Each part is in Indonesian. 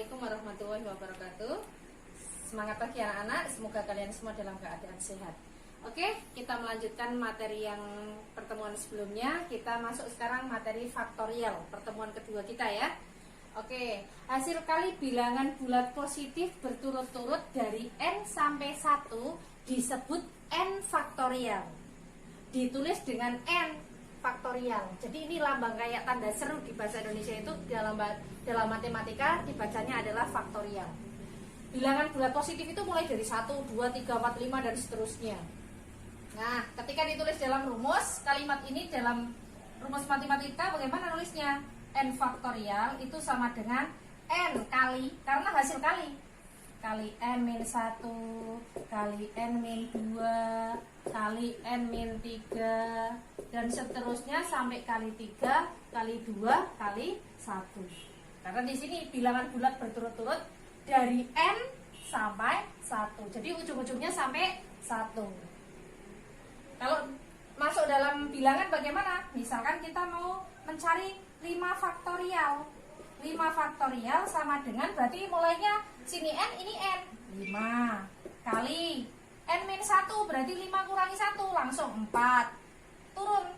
Assalamualaikum warahmatullahi wabarakatuh. Semangat pagi anak-anak, semoga kalian semua dalam keadaan sehat. Oke, kita melanjutkan materi yang pertemuan sebelumnya. Kita masuk sekarang materi faktorial, pertemuan kedua kita ya. Oke, hasil kali bilangan bulat positif berturut-turut dari n sampai 1 disebut n faktorial. Ditulis dengan n faktorial. Jadi ini lambang kayak tanda seru di bahasa Indonesia, itu dalam matematika dibacanya adalah faktorial. Bilangan bulat positif itu mulai dari 1, 2, 3, 4, 5 dan seterusnya. Nah, ketika ditulis dalam rumus, kalimat ini dalam rumus matematika bagaimana nulisnya? N faktorial itu sama dengan n kali, karena hasil kali n-1 kali n-2 kali n-3 dan seterusnya sampai kali 3 kali 2 kali 1. Karena di sini bilangan bulat berturut-turut dari n sampai 1. Jadi ujung-ujungnya sampai 1. Kalau masuk dalam bilangan bagaimana? Misalkan kita mau mencari 5 faktorial. 5 faktorial sama dengan, berarti mulainya sini n, ini n 5 kali n-1, berarti 5 kurangi 1 langsung 4, turun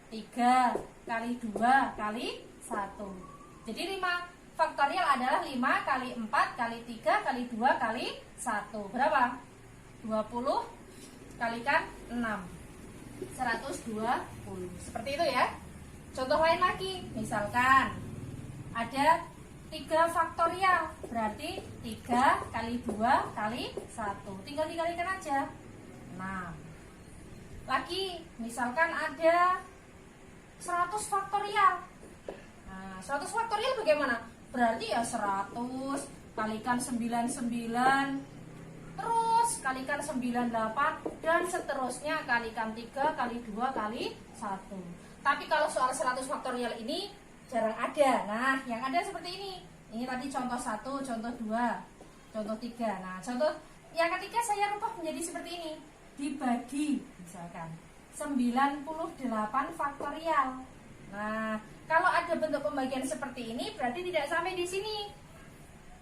3 kali 2 kali 1. Jadi 5 faktorial adalah 5 kali 4 kali 3 kali 2 kali 1. Berapa? 20 kalikan 6, 120. Seperti itu ya. Contoh lain lagi, misalkan ada 3 faktorial, berarti 3 kali 2 kali 1. Tinggal dikalikan aja, 6. Lagi, misalkan ada 100 faktorial. Nah, 100 faktorial bagaimana? Berarti ya 100 kalikan 99, terus kalikan 98, dan seterusnya kalikan 3 kali 2 kali 1. Tapi kalau soal 100 faktorial ini jarang ada. Nah, yang ada seperti ini. Ini tadi contoh 1, contoh 2, contoh 3. Nah, contoh yang ketiga saya rubah menjadi seperti ini. Dibagi, misalkan 98 faktorial. Nah, kalau ada bentuk pembagian seperti ini, berarti tidak sampai di sini.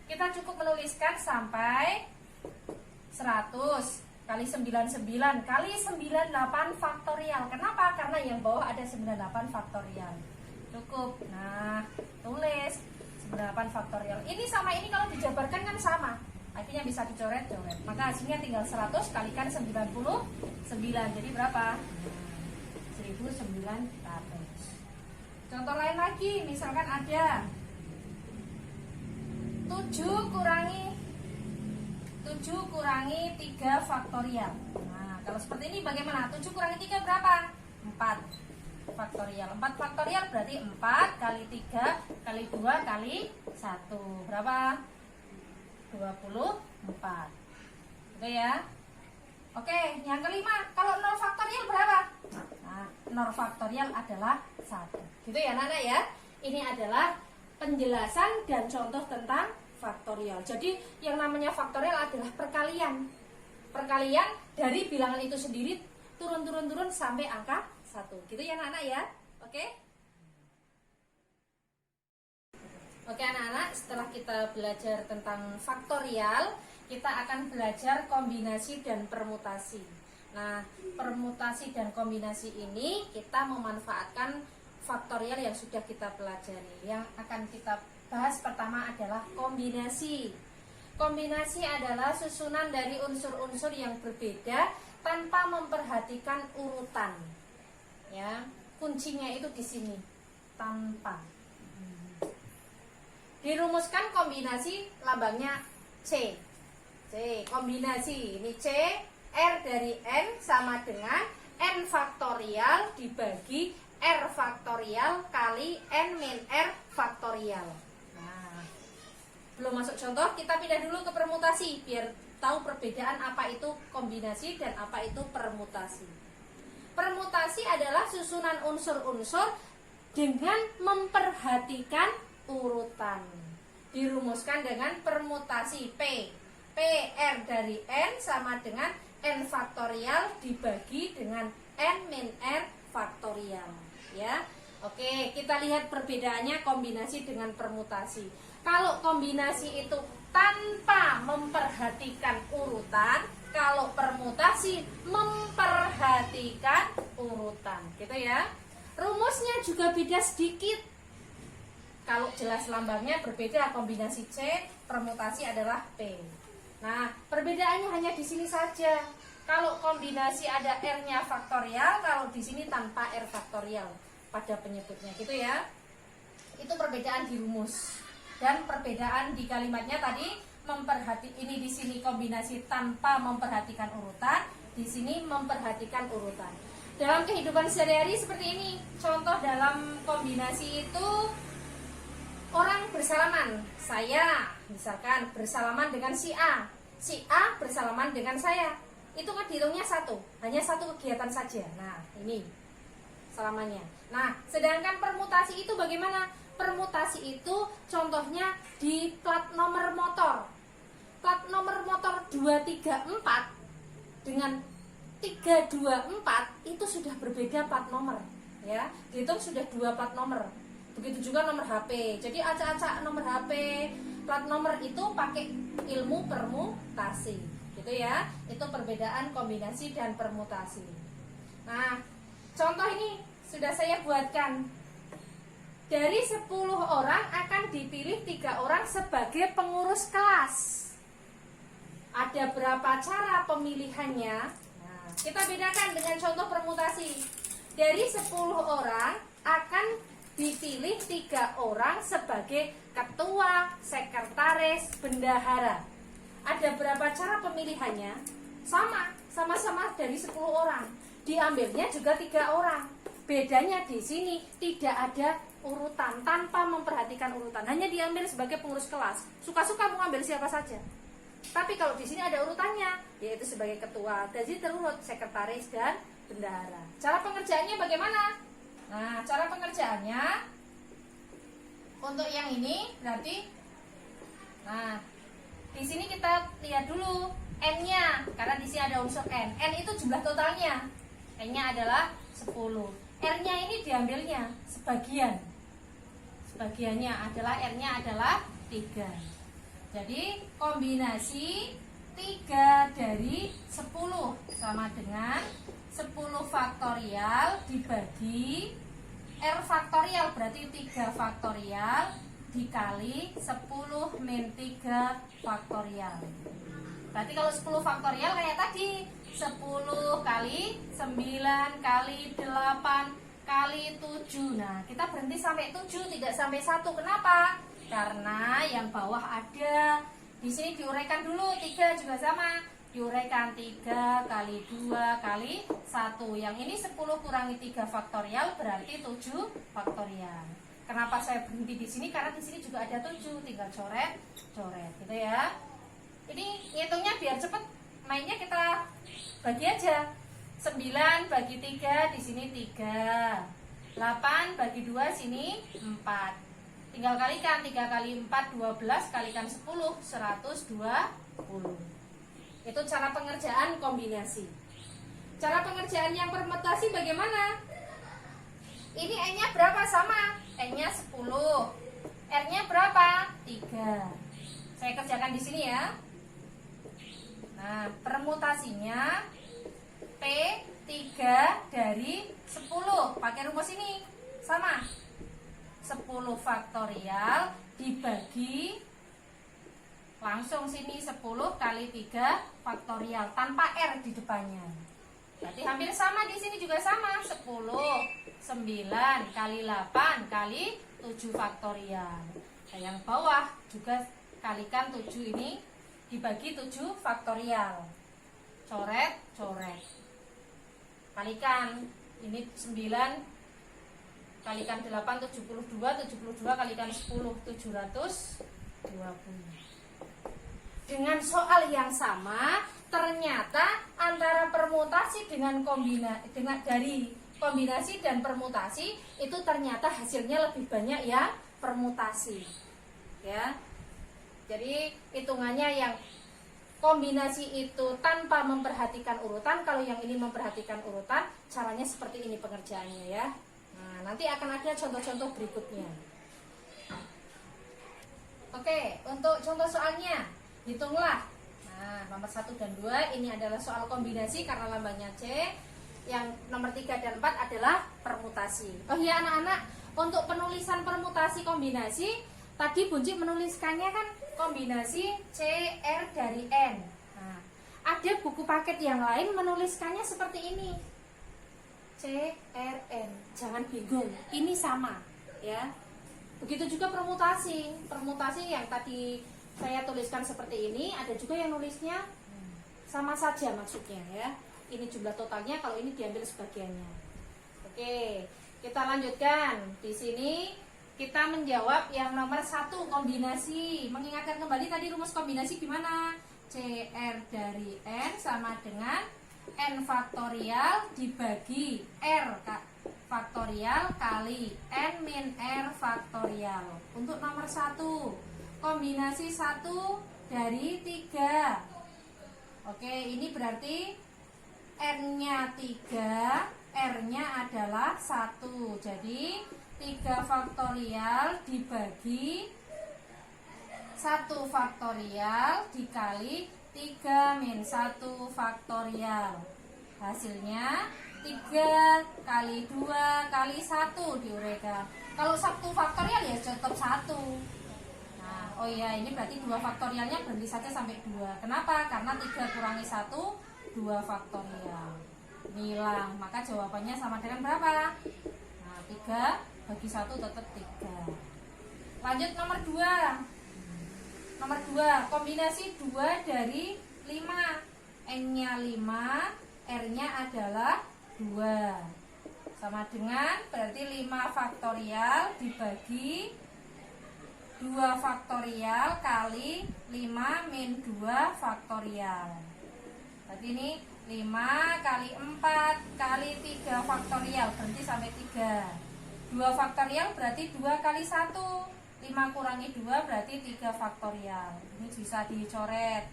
Kita cukup menuliskan sampai 100 kali 99 kali 98 faktorial. Kenapa? Karena yang bawah ada 98 faktorial. Cukup. Nah, tulis 98 faktorial. Ini sama ini kalau dijabarkan kan sama. Akhirnya bisa dicoret-coret. Maka hasilnya tinggal 100 kalikan 99. Jadi berapa? 1900. Contoh lain lagi, misalkan ada 7 kurangi 3 faktorial. Nah, kalau seperti ini bagaimana? 7 kurangi 3 berapa? 4 faktorial. 4 faktorial berarti 4 kali 3 kali 2 kali 1. Berapa? 24. Oke ya. Oke, yang kelima, kalau 0 faktorial berapa? Nah, 0 faktorial adalah 1. Gitu ya anak-anak ya. Ini adalah penjelasan dan contoh tentang faktorial. Jadi yang namanya faktorial adalah perkalian. Perkalian dari bilangan itu sendiri turun sampai angka 1. Gitu ya anak-anak ya. Oke? Oke anak-anak, setelah kita belajar tentang faktorial, kita akan belajar kombinasi dan permutasi. Nah, permutasi dan kombinasi ini kita memanfaatkan faktorial yang sudah kita pelajari. Yang akan kita bahas pertama adalah kombinasi. Kombinasi adalah susunan dari unsur-unsur yang berbeda tanpa memperhatikan urutan. Ya, kuncinya itu di sini, tanpa. Dirumuskan kombinasi, lambangnya C. C, kombinasi. Ini C, R dari N sama dengan N faktorial dibagi R faktorial kali N min R faktorial. Nah, belum masuk contoh, kita pindah dulu ke permutasi biar tahu perbedaan apa itu kombinasi dan apa itu permutasi. Permutasi adalah susunan unsur-unsur dengan memperhatikan urutan. Dirumuskan dengan permutasi P. PR dari N sama dengan N faktorial dibagi dengan N min R faktorial. Ya, oke, kita lihat perbedaannya kombinasi dengan permutasi. Kalau kombinasi itu tanpa memperhatikan urutan, kalau permutasi memperhatikan urutan, gitu ya. Rumusnya juga beda sedikit. Kalau jelas lambangnya berbeda, kombinasi C, permutasi adalah P. Nah, perbedaannya hanya di sini saja. Kalau kombinasi ada R-nya faktorial, kalau di sini tanpa R faktorial pada penyebutnya, gitu ya. Itu perbedaan di rumus. Dan perbedaan di kalimatnya tadi ini di sini kombinasi tanpa memperhatikan urutan, di sini memperhatikan urutan. Dalam kehidupan sehari-hari seperti ini. Contoh dalam kombinasi itu orang bersalaman. Saya misalkan bersalaman dengan si A. Si A bersalaman dengan saya. Itu kan dihitungnya satu, hanya satu kegiatan saja. Nah, ini salamannya. Nah, sedangkan permutasi itu bagaimana? Permutasi itu contohnya di plat nomor motor. Plat nomor motor 234 dengan 324 itu sudah berbeda plat nomor, ya. Dihitung sudah 2 plat nomor. Begitu juga nomor HP. Jadi acak-acak nomor HP, plat nomor itu pakai ilmu permutasi, gitu ya. Itu perbedaan kombinasi dan permutasi. Nah, contoh ini sudah saya buatkan. Dari 10 orang akan dipilih 3 orang sebagai pengurus kelas. Ada berapa cara pemilihannya? Nah, kita bedakan dengan contoh permutasi. Dari 10 orang akan dipilih 3 orang sebagai ketua, sekretaris, bendahara. Ada berapa cara pemilihannya? Sama-sama dari 10 orang. Diambilnya juga 3 orang. Bedanya di sini tidak ada urutan, tanpa memperhatikan urutan, hanya diambil sebagai pengurus kelas. Suka-suka mau ambil siapa saja. Tapi kalau di sini ada urutannya, yaitu sebagai ketua, jadi terurut sekretaris dan bendahara. Cara pengerjaannya bagaimana? Nah, cara pengerjaannya untuk yang ini berarti, nah, di sini kita lihat dulu N-nya, karena di sini ada unsur N. N itu jumlah totalnya. N-nya adalah 10. R-nya ini diambilnya sebagian. Sebagiannya adalah R-nya adalah 3. Jadi kombinasi 3 dari 10 sama dengan 10 faktorial dibagi R faktorial, berarti 3 faktorial dikali 10 min 3 faktorial. Berarti kalau 10 faktorial kayak tadi, 10 kali 9 kali 8 kali 7. Nah, kita berhenti sampai 7, tidak sampai 1. Kenapa? Karena yang bawah ada. Di sini diuraikan dulu, 3 juga sama. Diuraikan 3 kali 2 kali 1. Yang ini 10 kurangi 3 faktorial berarti 7 faktorial. Kenapa saya berhenti di sini? Karena di sini juga ada 7, tinggal coret, gitu ya. Ini ngitungnya biar cepet, mainnya kita bagi aja. 9 bagi 3, di sini 3. 8 bagi 2, sini 4. Tinggal kalikan, 3 kali 4, 12, kalikan 10, 120. Itu cara pengerjaan kombinasi. Cara pengerjaan yang permutasi bagaimana? Ini N-nya berapa? Sama, N-nya 10. R-nya berapa? 3. Saya kerjakan di sini ya. Nah, permutasinya P3 dari 10. Pakai rumus ini. Sama. 10 faktorial dibagi langsung sini 10 kali 3 faktorial tanpa R di depannya. Berarti hampir sama, di sini juga sama. 10 9 kali 8 kali 7 faktorial. Nah, yang bawah juga kalikan 7 ini dibagi 7 faktorial. Coret. Kalikan. Ini 9 kalikan 8, 72 kalikan 10, 720. Dengan soal yang sama, ternyata antara permutasi dengan dari kombinasi dan permutasi itu ternyata hasilnya lebih banyak ya permutasi. Ya. Jadi hitungannya yang kombinasi itu tanpa memperhatikan urutan, kalau yang ini memperhatikan urutan, caranya seperti ini pengerjaannya ya. Nah, nanti akan ada contoh-contoh berikutnya. Oke, untuk contoh soalnya, hitunglah. Nah, nomor 1 dan 2 ini adalah soal kombinasi karena lambangnya C. Yang nomor 3 dan 4 adalah permutasi. Oh iya anak-anak, untuk penulisan permutasi kombinasi, tadi Bunci menuliskannya kan kombinasi CR dari N. Nah, ada buku paket yang lain menuliskannya seperti ini. CRN. Jangan bingung, ini sama ya. Begitu juga permutasi. Permutasi yang tadi saya tuliskan seperti ini, ada juga yang nulisnya sama saja maksudnya ya. Ini jumlah totalnya, kalau ini diambil sebagiannya. Oke, kita lanjutkan. Di sini kita menjawab yang nomor 1, kombinasi. Mengingatkan kembali tadi rumus kombinasi gimana? CR dari N sama dengan N faktorial dibagi R faktorial kali N min R faktorial. Untuk nomor 1, kombinasi 1 dari 3. Oke, ini berarti N-nya 3, R-nya adalah 1. Jadi 3 faktorial dibagi 1 faktorial dikali 3 min 1 faktorial. Hasilnya 3 kali 2 kali 1 diuraikan. Kalau 1 faktorial ya tetap 1. Nah, oh iya, ini berarti 2 faktorialnya berhenti saja sampai 2. Kenapa? Karena 3 kurangi 1, 2 faktorial. Hilang, maka jawabannya sama dengan berapa? Nah, 3 bagi 1 tetap 3. Lanjut nomor 2. Nomor 2, kombinasi 2 dari 5. N-nya 5, R-nya adalah 2. Sama dengan berarti 5 faktorial dibagi 2 faktorial kali 5 min 2 faktorial. Berarti ini 5 kali 4 kali 3 faktorial, berhenti sampai 3. 2 faktorial berarti 2 kali 1. 5 kurangi 2 berarti 3 faktorial. Ini bisa dicoret.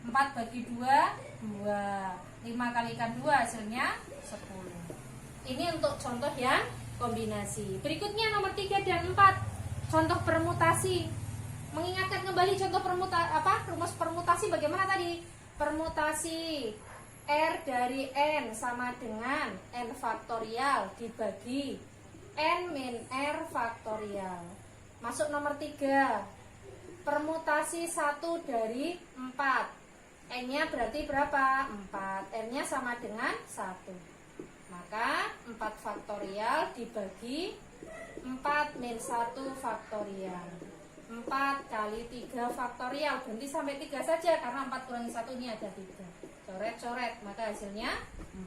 4 bagi 2, 2. 5 kalikan 2 hasilnya 10. Ini untuk contoh yang kombinasi. Berikutnya nomor 3 dan 4, contoh permutasi. Mengingatkan kembali contoh rumus permutasi bagaimana tadi? Permutasi R dari N sama dengan N faktorial dibagi N min R faktorial. Masuk nomor 3, permutasi 1 dari 4. N-nya berarti berapa? 4. N-nya sama dengan 1. Maka 4 faktorial dibagi 4 min 1 faktorial. 4 kali 3 faktorial, berhenti sampai 3 saja karena 4 kurangi 1 ini ada 3. Coret-coret, maka hasilnya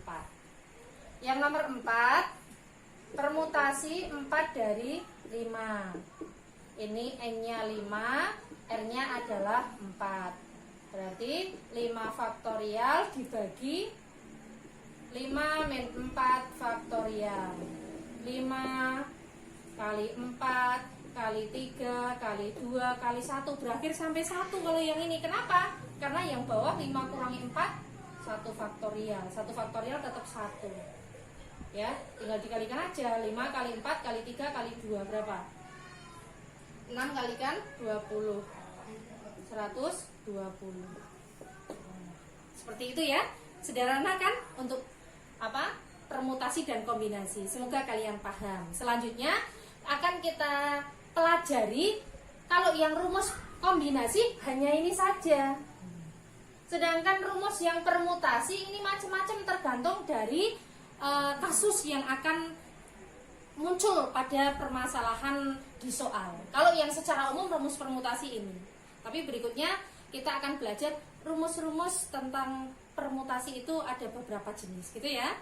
4. Yang nomor 4, permutasi 4 dari 5. Ini N-nya 5, R-nya adalah 4. Berarti 5 faktorial dibagi 5 min 4 faktorial. 5 kali 4 kali 3 kali 2 kali 1 berakhir sampai 1 kalau yang ini. Kenapa? Karena yang bawah 5 kurangi 4 1 faktorial. 1 faktorial tetap 1. Ya, tinggal dikalikan aja. 5 kali 4 kali 3 kali 2 berapa? 6 kalikan 20. 120. Seperti itu ya. Sederhana kan untuk permutasi dan kombinasi. Semoga kalian paham. Selanjutnya akan kita pelajari kalau yang rumus kombinasi hanya ini saja. Sedangkan rumus yang permutasi ini macam-macam tergantung dari kasus yang akan muncul pada permasalahan di soal. Kalau yang secara umum rumus permutasi ini. Tapi berikutnya kita akan belajar rumus-rumus tentang permutasi itu ada beberapa jenis gitu ya.